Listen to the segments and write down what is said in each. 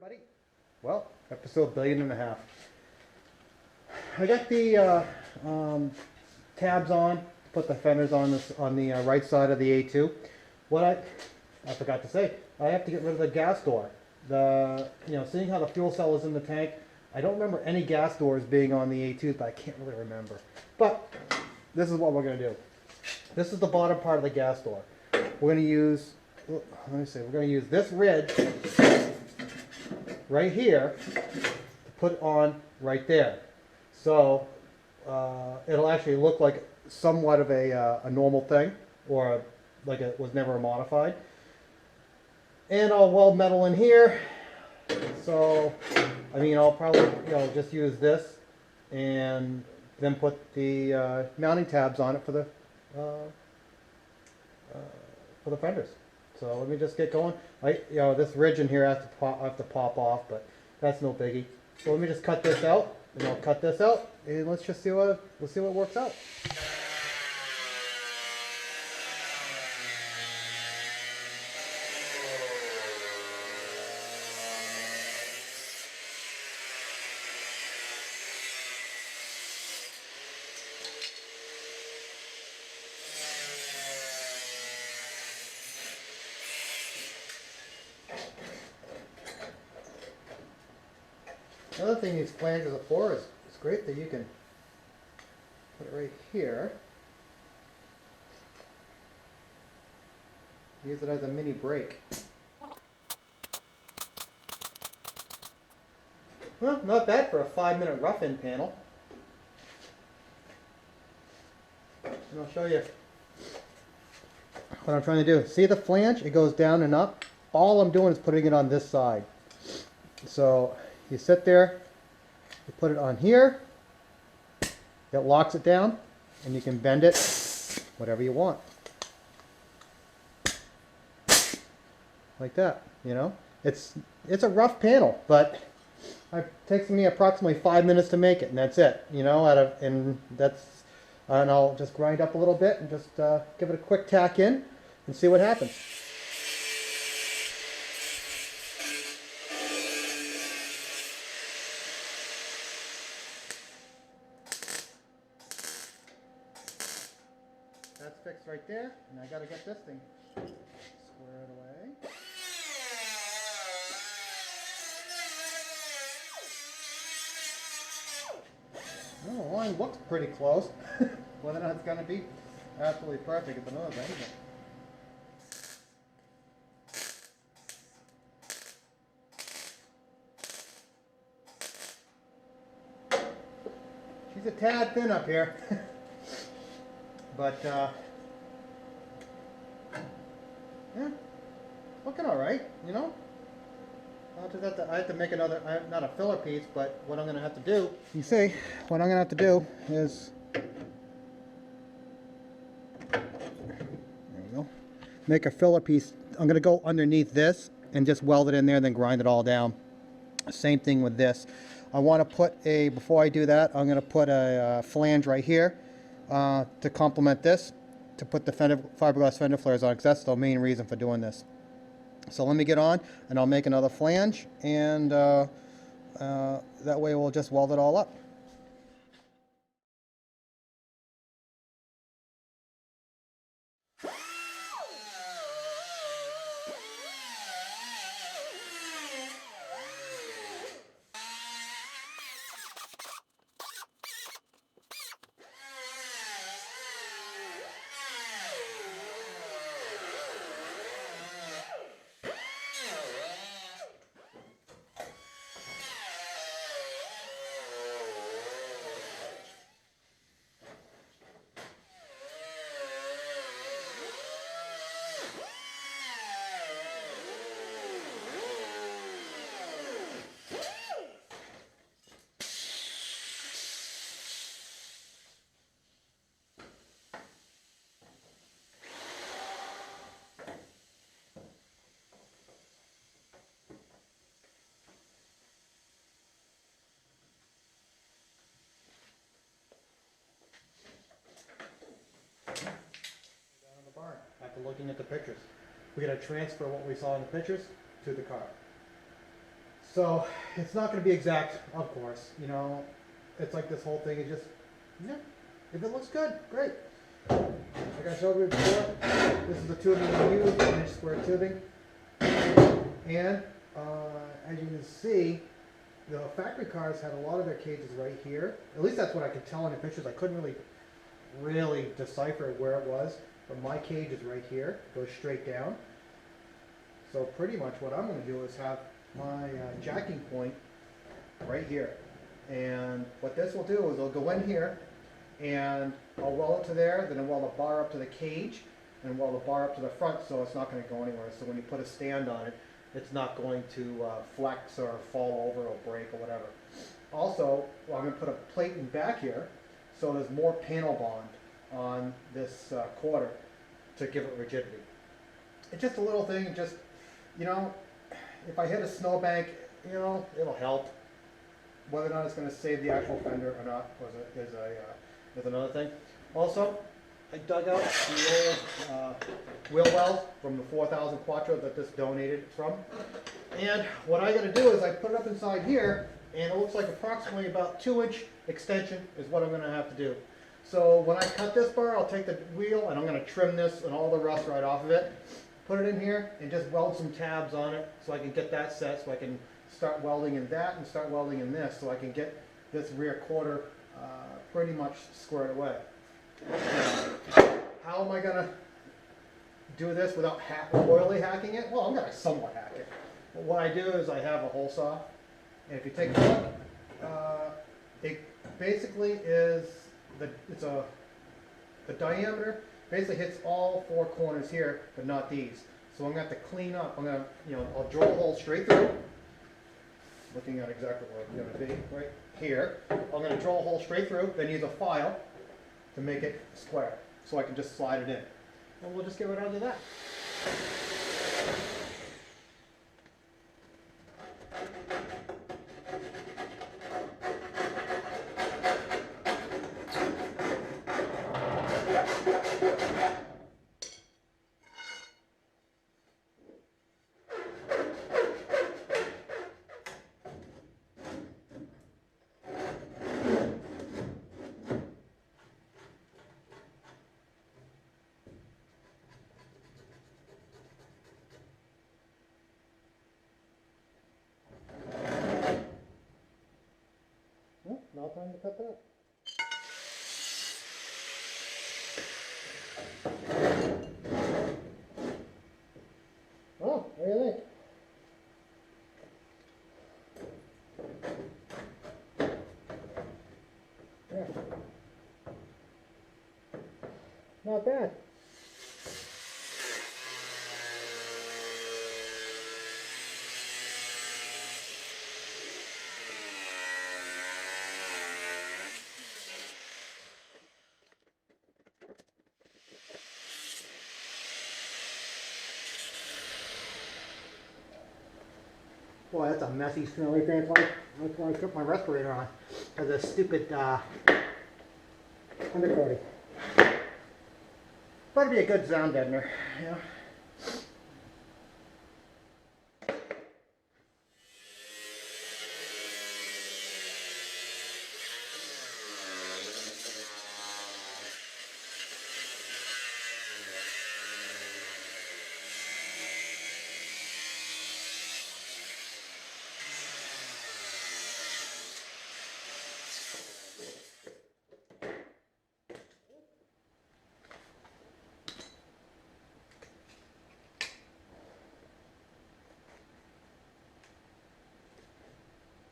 everybody. Well, episode billion and a half. I got the tabs on, put the fenders on this on the right side of the A2. What I forgot to say, I have to get rid of the gas door. Seeing how the fuel cell is in the tank, I don't remember any gas doors being on the A2, but I can't really remember. But this is what we're going to do. This is the bottom part of the gas door. We're going to use, we're going to use this ridge right here to put on right there. So it'll actually look like somewhat of a normal thing, or like it was never modified. And I'll weld metal in here. So, I mean, I'll probably just use this and then put the mounting tabs on it for the fenders. So let me just get going. This ridge in here has to pop off, but that's no biggie. So let me just cut this out, and I'll cut this out, and let's just see what works out. Another thing these flanges are for is it's great that you can put it right here. Use it as a mini brake. Well, not bad for a 5-minute rough-in panel. And I'll show you what I'm trying to do. See the flange? It goes down and up. All I'm doing is putting it on this side. So you sit there, you put it on here, it locks it down, and you can bend it whatever you want. Like that, It's a rough panel, but it takes me approximately 5 minutes to make it, and that's it, and I'll just grind up a little bit and just give it a quick tack in and see what happens. That's fixed right there, and I gotta get this thing squared away. Well, the line looks pretty close. Whether or not it's gonna be absolutely perfect is another thing. She's a tad thin up here. But, yeah, looking all right, I have to make another, not a filler piece, but what I'm going to have to do, what I'm going to have to do is, there we go, make a filler piece. I'm going to go underneath this and just weld it in there and then grind it all down. Same thing with this. I want to put before I do that, I'm going to put a flange right here. To complement this, to put the fiberglass fender flares on, because that's the main reason for doing this. So let me get on, and I'll make another flange, and that way we'll just weld it all up. After looking at the pictures, we got to transfer what we saw in the pictures to the car. So it's not going to be exact, of course. You know, it's like this whole thing is just, yeah, if it looks good, great. Like I showed you before, this is the tubing we use, 1-inch square tubing. And as you can see, the factory cars had a lot of their cages right here. At least that's what I could tell in the pictures. I couldn't really decipher where it was, but my cage is right here, goes straight down. So pretty much what I'm going to do is have my jacking point right here. And what this will do is it'll go in here, and I'll weld it to there, then I'll weld a bar up to the cage, and weld a bar up to the front so it's not going to go anywhere. So when you put a stand on it, it's not going to flex or fall over or break or whatever. Also, I'm going to put a plate in back here so there's more panel bond on this quarter to give it rigidity. It's just a little thing, just, you know, if I hit a snowbank, you know, it'll help. Whether or not it's going to save the actual fender or not is another thing. Also, I dug out the old wheel wells from the 4000 Quattro that this donated from. And what I got to do is I put it up inside here, and it looks like approximately about 2-inch extension is what I'm going to have to do. So when I cut this bar, I'll take the wheel and I'm going to trim this and all the rust right off of it. Put it in here and just weld some tabs on it so I can get that set, so I can start welding in that and start welding in this, so I can get this rear quarter pretty much squared away. How am I going to do this without royally hacking it? Well, I'm going to somewhat hack it. But what I do is I have a hole saw, and if you take a look, it basically is the diameter basically hits all 4 corners here, but not these. So I'm going to have to clean up. I'm going to, you know, I'll drill a hole straight through, looking at exactly where it's going to be, right here. I'm going to drill a hole straight through, then use a file to make it square, so I can just slide it in. And we'll just get right onto that. Now time to cut that. Oh, what do you think? Yeah. Not bad. Boy, that's a messy, smelly thing. That's why I put my respirator on. Because of stupid undercoating. But it'd be a good sound deadener, you know.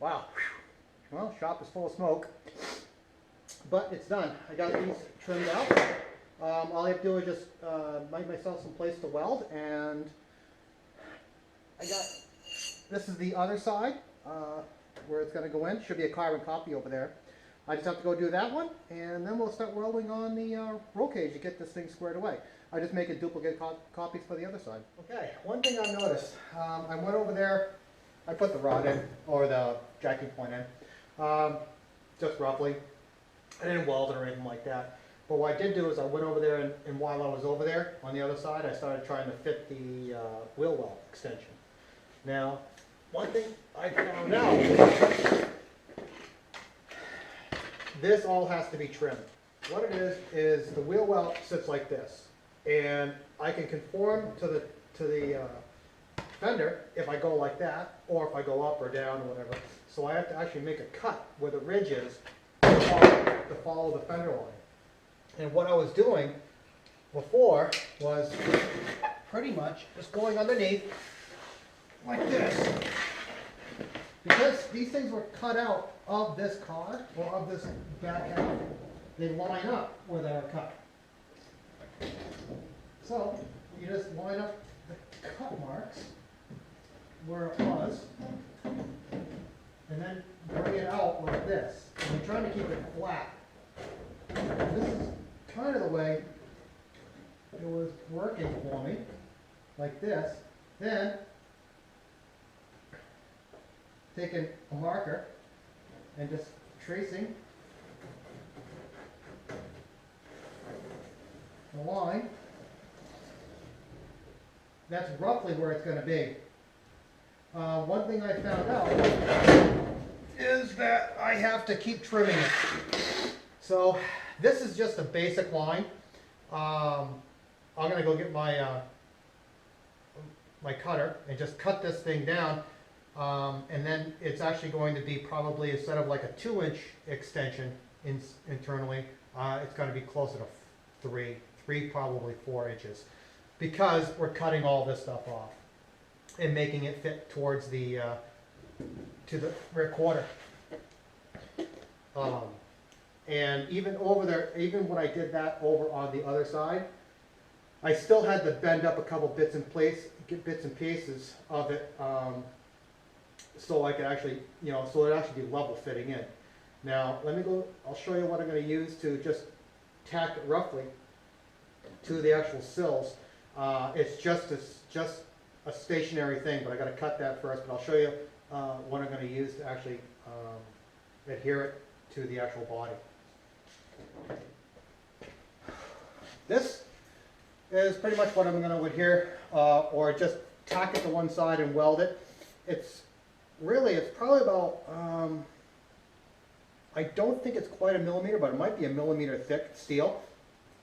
Wow. Well, shop is full of smoke, but it's done. I got these trimmed out. All I have to do is just make myself some place to weld, and I got, this is the other side where it's going to go in. Should be a carbon copy over there. I just have to go do that one, and then we'll start welding on the roll cage to get this thing squared away. I just make a duplicate copies for the other side. Okay, one thing I've noticed, I went over there, I put the rod in, or the jacking point in, just roughly. I didn't weld it or anything like that. But what I did do is I went over there, and while I was over there on the other side, I started trying to fit the wheel well extension. Now, one thing I found out this all has to be trimmed. What it is the wheel well sits like this, and I can conform to the fender if I go like that, or if I go up or down or whatever. So I have to actually make a cut where the ridge is to follow the fender line. And what I was doing before was pretty much just going underneath like this. Because these things were cut out of this car, or of this back half, they line up where they were cut. So you just line up the cut marks where it was, and then bring it out like this. And I'm trying to keep it flat. This is kind of the way it was working for me, like this. Then, taking a marker and just tracing the line. That's roughly where it's going to be. One thing I found out is that I have to keep trimming it. So this is just a basic line. I'm going to go get my my cutter and just cut this thing down. And then it's actually going to be probably, instead of like a 2-inch extension internally, it's going to be closer to three, probably 4 inches, because we're cutting all this stuff off and making it fit towards the to the rear quarter. And even over there, even when I did that over on the other side, I still had to bend up a couple bits and pieces of it, so I could actually, so it actually be level fitting in. Now, let me go, I'll show you what I'm going to use to just tack it roughly to the actual sills. It's just a stationary thing, but I got to cut that first, but I'll show you what I'm going to use to actually adhere it to the actual body. This is pretty much what I'm going to adhere, or just tack it to one side and weld it. It's probably about, I don't think it's quite a millimeter, but it might be a millimeter thick steel,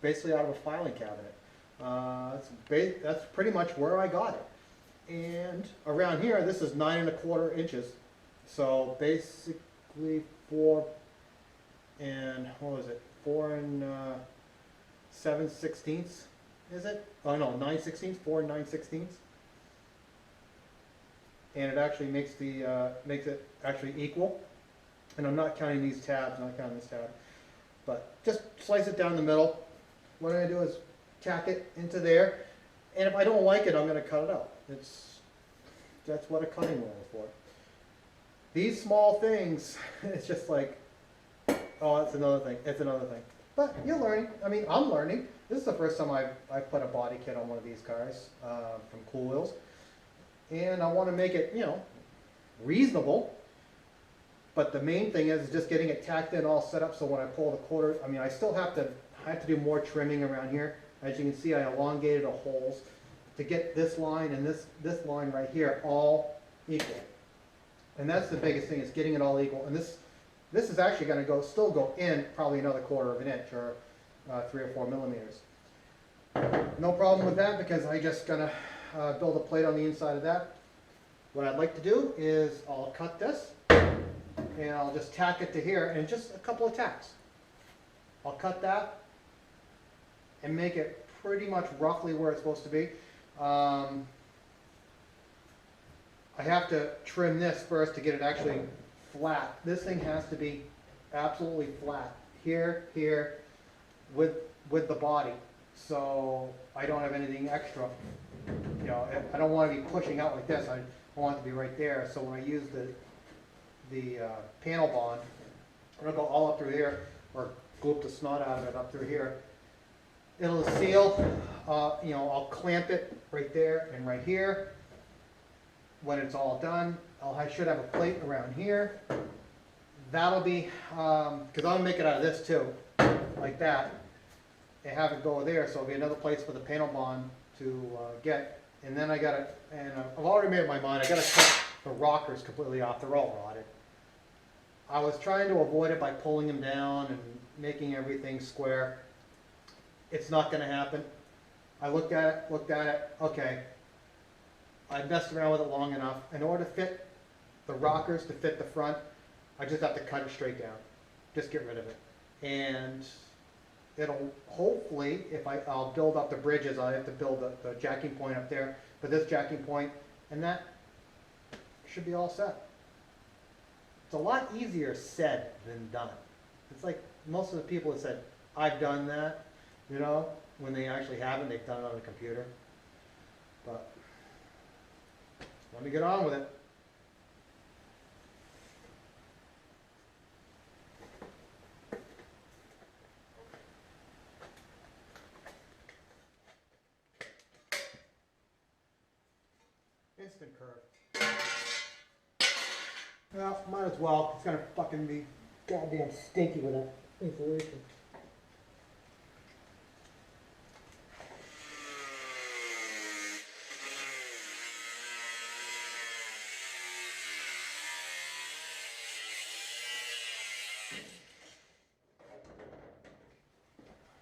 basically out of a filing cabinet. That's pretty much where I got it. And around here, this is 9 1/4 inches. So basically 4 and 7/16, is it? Oh no, 9/16, 4 and 9/16. And it actually makes it actually equal. And I'm not counting these tabs, I'm not counting this tab. But just slice it down the middle. What I'm going to do is tack it into there. And if I don't like it, I'm going to cut it out. That's what a cutting wheel is for. These small things, it's just like, oh, that's another thing, it's another thing. But you're learning. I mean, I'm learning. This is the first time I've put a body kit on one of these cars from Cool Wheels. And I want to make it, reasonable. But the main thing is just getting it tacked in, all set up, so when I pull the quarter, I mean, I have to do more trimming around here. As you can see, I elongated the holes to get this line and this line right here all equal. And that's the biggest thing, is getting it all equal. And this is actually going to still go in probably another 1/4 inch, or 3 or 4 millimeters. No problem with that, because I just gonna build a plate on the inside of that. What I'd like to do is I'll cut this and I'll just tack it to here, and just a couple of tacks. I'll cut that and make it pretty much roughly where it's supposed to be. I have to trim this first to get it actually flat. This thing has to be absolutely flat here, with the body, so I don't have anything extra. I don't want to be pushing out like this. I want it to be right there. So when I use the panel bond, I'm gonna go all up through here, or gloop the snot out of it up through here. It'll seal. I'll clamp it right there and right here. When it's all done, I should have a plate around here. That'll be, because I'll make it out of this too, like that, and have it go there, so it'll be another place for the panel bond to get. And then I've already made up my mind, I gotta cut the rockers completely off. They're all rotted. I was trying to avoid it by pulling them down and making everything square. It's not going to happen. I looked at it, okay. I messed around with it long enough. In order to fit the rockers, to fit the front, I just have to cut it straight down. Just get rid of it. And it'll hopefully, if I'll build up the bridges, I have to build the jacking point up there, but this jacking point, and that should be all set. It's a lot easier said than done. It's like most of the people have said, I've done that, you know, when they actually haven't, they've done it on a computer. But let me get on with it. Instant curve. Well, might as well. It's gonna fucking be goddamn stinky with that insulation.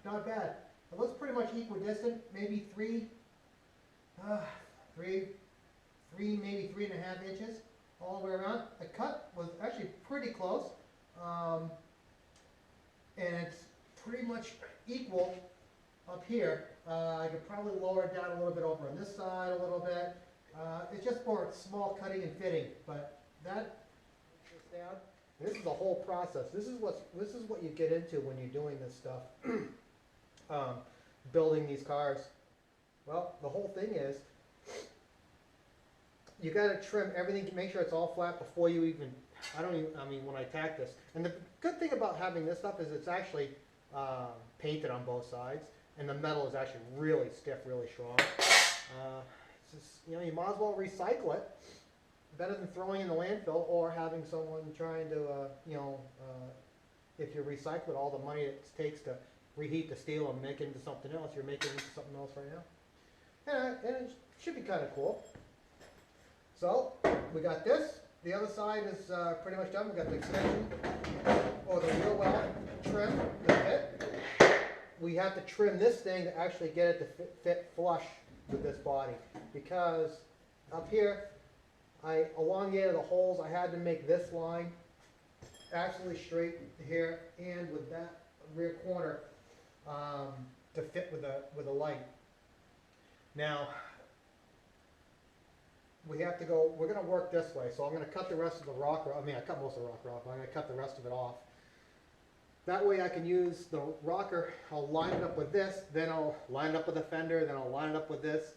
Not bad. It looks pretty much equidistant. Maybe three, maybe 3.5 inches all the way around. The cut was actually pretty close, and it's pretty much equal up here. I could probably lower it down a little bit over on this side a little bit. It's just for small cutting and fitting, but that is down. This is the whole process. This is what you get into when you're doing this stuff, building these cars. Well, the whole thing is you got to trim everything to make sure it's all flat before you even. I mean, when I tack this. And the good thing about having this stuff is it's actually painted on both sides, and the metal is actually really stiff, really strong. It's just, you know, you might as well recycle it. Better than throwing in the landfill or having someone trying to, if you recycle it, all the money it takes to reheat the steel and make it into something else, you're making it into something else right now. And it should be kind of cool. So, we got this. The other side is pretty much done. We got the extension, or the wheel well trim to fit. We have to trim this thing to actually get it to fit flush with this body. Because up here, I elongated the holes. I had to make this line absolutely straight here and with that rear corner to fit with the light. Now, we have to go, we're going to work this way, so I'm going to cut the rest of the rocker, I cut most of the rocker off, but I'm going to cut the rest of it off. That way I can use the rocker, I'll line it up with this, then I'll line it up with the fender, then I'll line it up with this.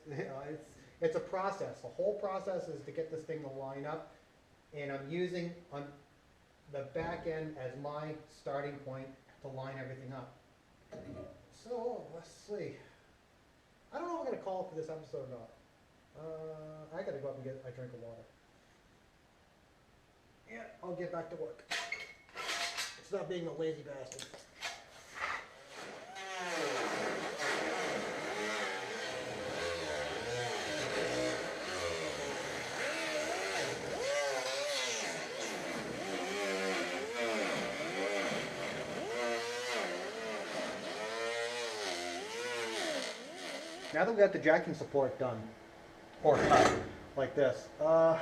It's a process. The whole process is to get this thing to line up, and I'm using on the back end as my starting point to line everything up. So, let's see. I don't know if I'm going to call it for this episode or not. I gotta go up and get a drink of water. Yeah, I'll get back to work. It's not being a lazy bastard. Now that we got the jacking support done, or cut, like this. I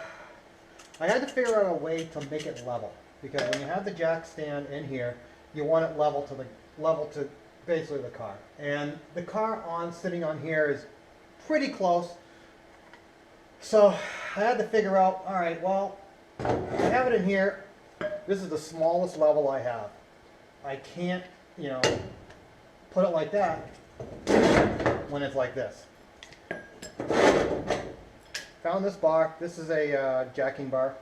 had to figure out a way to make it level, because when you have the jack stand in here, you want it level to basically the car. And the car sitting on here is pretty close. So I had to figure out, all right, well, I have it in here. This is the smallest level I have. I can't, you know, put it like that when it's like this. Found this bar. This is a jacking bar.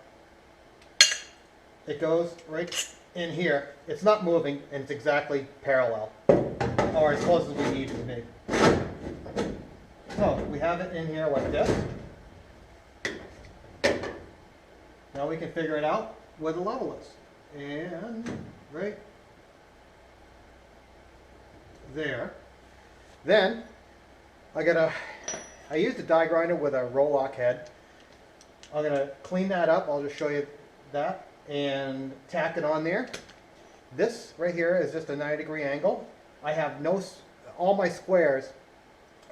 It goes right in here. It's not moving, and it's exactly parallel, or as close as we need it to be. So we have it in here like this. Now we can figure it out where the level is. And right there. Then I used a die grinder with a roll-lock head, I'm going to clean that up. I'll just show you that and tack it on there. This right here is just a 90-degree angle. I have no, all my squares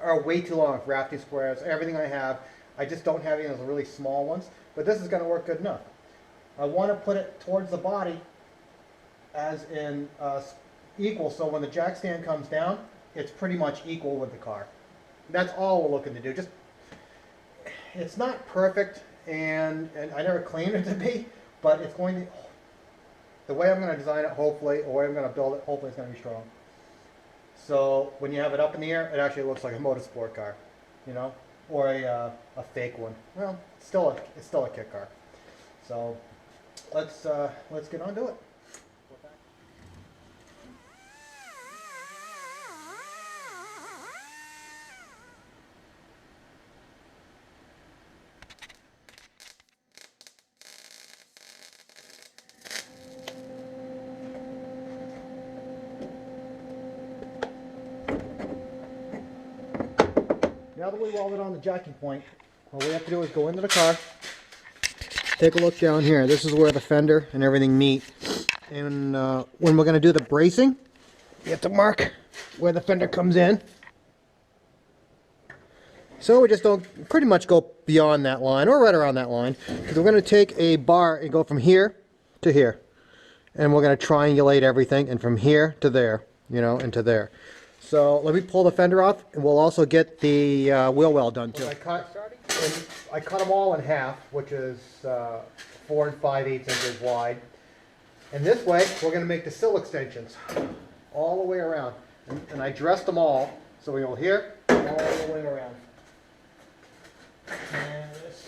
are way too long, rafting squares, everything I have. I just don't have any of those really small ones, but this is going to work good enough. I want to put it towards the body as in equal, so when the jack stand comes down, it's pretty much equal with the car. That's all we're looking to do. Just, it's not perfect, and I never claimed it to be, but it's going to, the way I'm going to design it, hopefully, or the way I'm going to build it, hopefully it's going to be strong. So when you have it up in the air, it actually looks like a motorsport car, you know, or a fake one. Well, it's still a kit car. So let's get on to it. Now that we welded on the jacking point, all we have to do is go into the car, take a look down here. This is where the fender and everything meet. And when we're going to do the bracing, you have to mark where the fender comes in. So we just don't pretty much go beyond that line, or right around that line, because we're going to take a bar and go from here to here. And we're going to triangulate everything, and from here to there, you know, and to there. So let me pull the fender off, and we'll also get the wheel well done too. I cut them all in half, which is 4 5/8 inches wide. And this way, we're going to make the sill extensions all the way around. And I dressed them all, so we go here, all the way around. And this.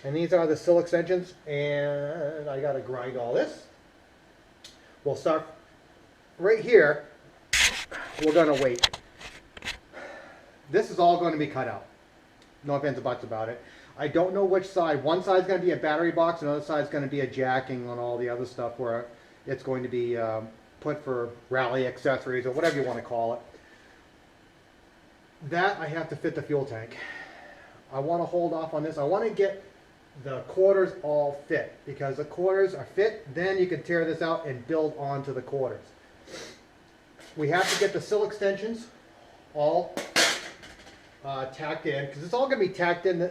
And these are the sill extensions, and I got to grind all this. We'll start right here. We're going to wait. This is all going to be cut out. No ifs, ands, or buts about it. I don't know which side. One side's going to be a battery box, another side's going to be a jacking on all the other stuff where it's going to be put for rally accessories or whatever you want to call it. That I have to fit the fuel tank. I want to hold off on this. I want to get the quarters all fit, because the quarters are fit, then you can tear this out and build onto the quarters. We have to get the sill extensions all tacked in, because it's all going to be tacked in. Let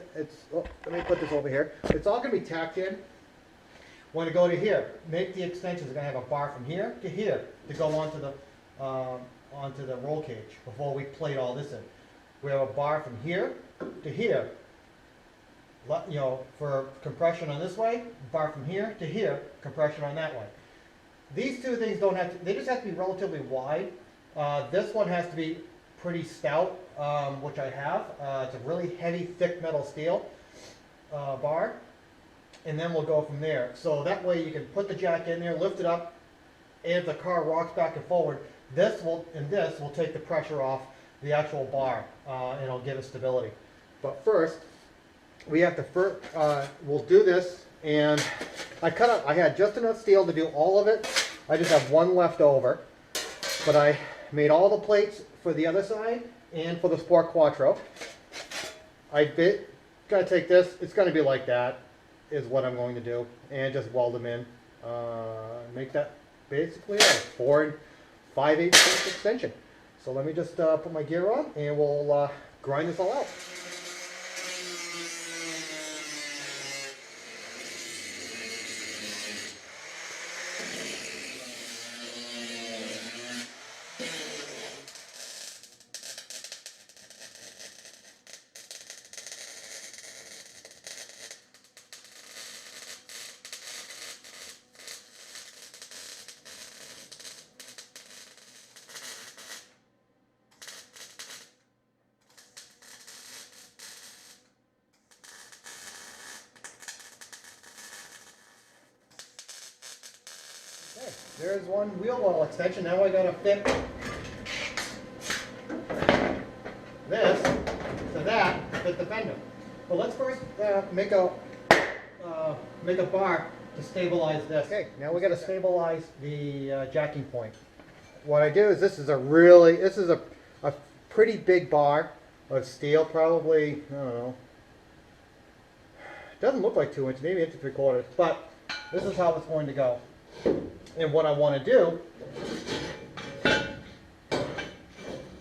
me put this over here. It's all going to be tacked in. When I go to here, make the extensions. We're going to have a bar from here to go onto the roll cage before we plate all this in. We have a bar from here to here. You know, for compression on this way, bar from here to here, compression on that way. These two things don't have to, they just have to be relatively wide. This one has to be pretty stout, which I have. It's a really heavy, thick metal steel bar. And then we'll go from there. So that way you can put the jack in there, lift it up, and if the car rocks back and forward, this will take the pressure off the actual bar, and it'll give it stability. But first, we have to we'll do this, and I had just enough steel to do all of it. I just have one left over, but I made all the plates for the other side and for the Sport Quattro. Gotta take this, it's gonna be like that, is what I'm going to do, and just weld them in. Make that basically a 4 5/8 inch extension. So let me just put my gear on, and we'll grind this all out. Okay, there's one wheel well extension. Now I gotta fit this to that to fit the fender. But let's first make a bar to stabilize this. Okay, now we gotta stabilize the jacking point. What I do is this is a pretty big bar of steel, probably, I don't know. It doesn't look like 2 inches, maybe 1.75 inches, but this is how it's going to go. And what I want to do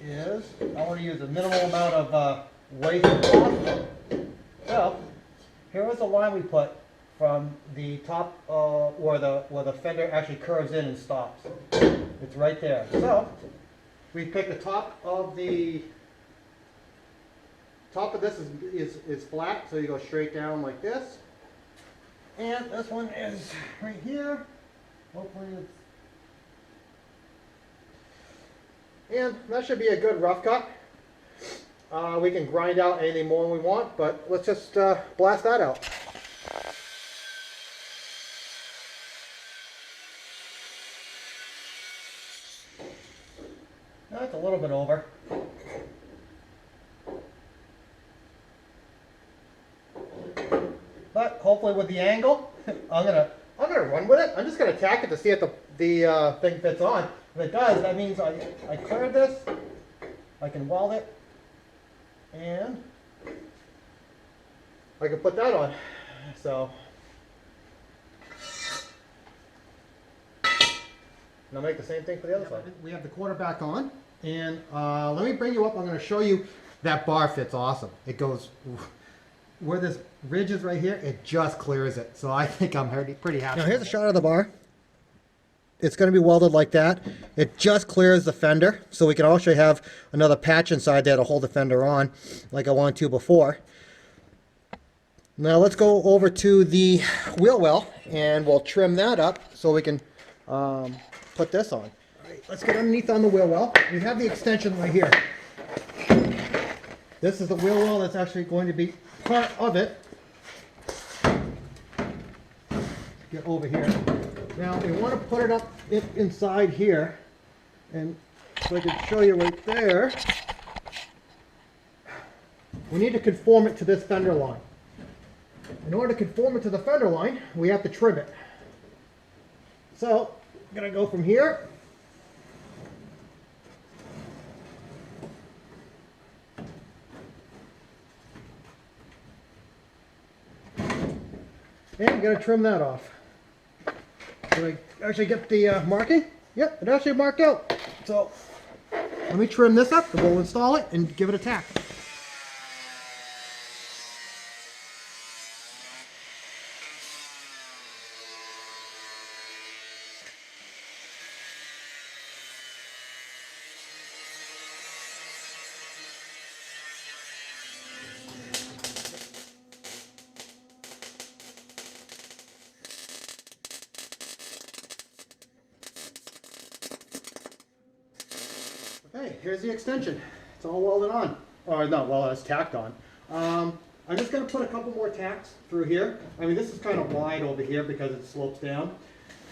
is I want to use a minimal amount of waste as possible. So here is the line we put from the top where the fender actually curves in and stops. It's right there. So we pick the top of this is flat, so you go straight down like this. And this one is right here. Hopefully it's... And that should be a good rough cut. We can grind out anything more we want, but let's just blast that out. That's a little bit over. But hopefully with the angle, I'm gonna run with it. I'm just gonna tack it to see if the thing fits on. If it does, that means I cleared this. I can weld it, and I can put that on. So, and I'll make the same thing for the other side. We have the quarter back on, and let me bring you up. I'm going to show you that bar fits awesome. It goes where this ridge is right here. It just clears it. So I think I'm pretty happy. Now here's a shot of the bar. It's going to be welded like that. It just clears the fender, so we can also have another patch inside there to hold the fender on, like I wanted to before. Now let's go over to the wheel well, and we'll trim that up so we can put this on. All right, let's get underneath on the wheel well. We have the extension right here. This is the wheel well that's actually going to be part of it. Get over here. Now we want to put it up inside here, and so I can show you right there. We need to conform it to this fender line. In order to conform it to the fender line, we have to trim it. So I'm going to go from here. And I'm going to trim that off. Did I actually get the marking? Yep, it actually marked out. So let me trim this up and we'll install it and give it a tack. Okay, here's the extension. It's all welded on. Or not welded, it's tacked on. I'm just going to put a couple more tacks through here. I mean, this is kind of wide over here because it slopes down.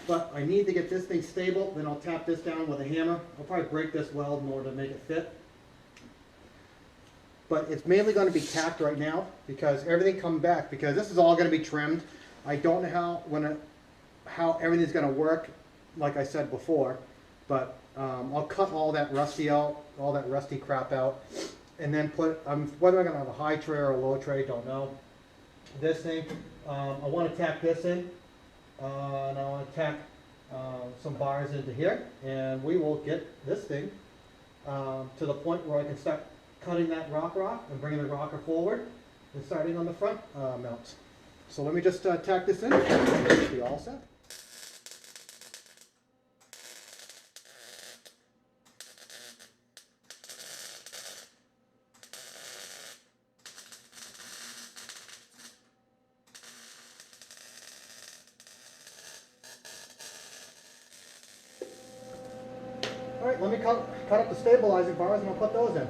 But I need to get this thing stable, then I'll tap this down with a hammer. I'll probably break this weld in order to make it fit. But it's mainly going to be tacked right now because everything comes back, because this is all going to be trimmed. I don't know how everything's going to work, like I said before, but I'll cut all that rusty out, all that rusty crap out, and then put, whether I'm going to have a high tray or a low tray, don't know. This thing, I want to tack this in, and I want to tack some bars into here, and we will get this thing to the point where I can start cutting that rocker and bringing the rocker forward and starting on the front mounts. So let me just tack this in, and it should be all set. All right, let me cut up the stabilizing bars and I'll put those in.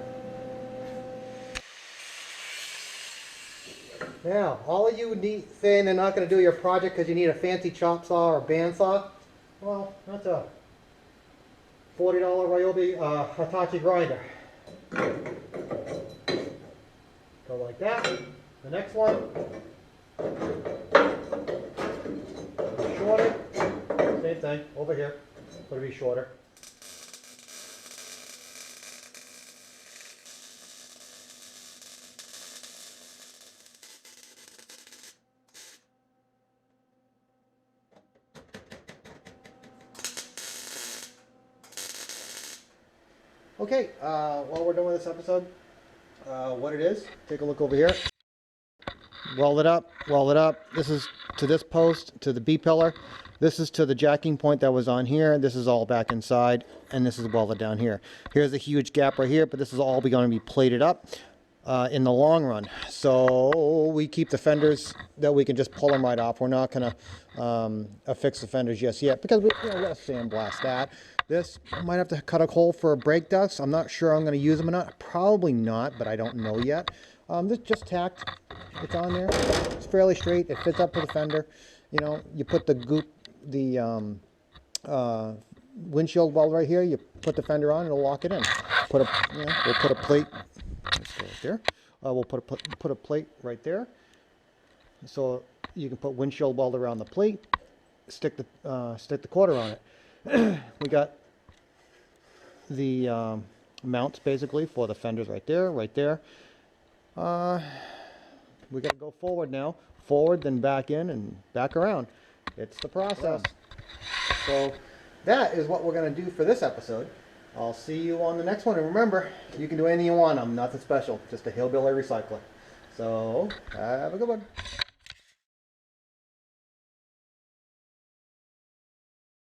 Now, all of you saying they're not going to do your project because you need a fancy chop saw or bandsaw, well, that's a $40 Ryobi Hitachi grinder. Go like that. The next one, shorter, same thing, over here, but it'll be shorter. Okay, while we're done with this episode, what it is, take a look over here. Weld it up, weld it up. This is to this post, to the B-pillar. This is to the jacking point that was on here. This is all back inside, and this is welded down here. Here's a huge gap right here, but this is all going to be plated up in the long run. So we keep the fenders that we can just pull them right off. We're not going to affix the fenders just yet because we gotta sandblast that. This, I might have to cut a hole for brake ducts. I'm not sure I'm going to use them or not. Probably not, but I don't know yet. This just tacked. It's on there. It's fairly straight. It fits up to the fender. You know, you put the windshield weld right here. You put the fender on, it'll lock it in. We'll put a plate. Let's go right there. We'll put a plate right there, so you can put windshield weld around the plate. Stick the quarter on it. We got the mounts basically for the fenders right there, right there. We got to go forward now. Forward, then back in and back around. It's the process. So that is what we're going to do for this episode. I'll see you on the next one. And remember, you can do anything you want. I'm nothing special. Just a hillbilly recycler. So have a good one.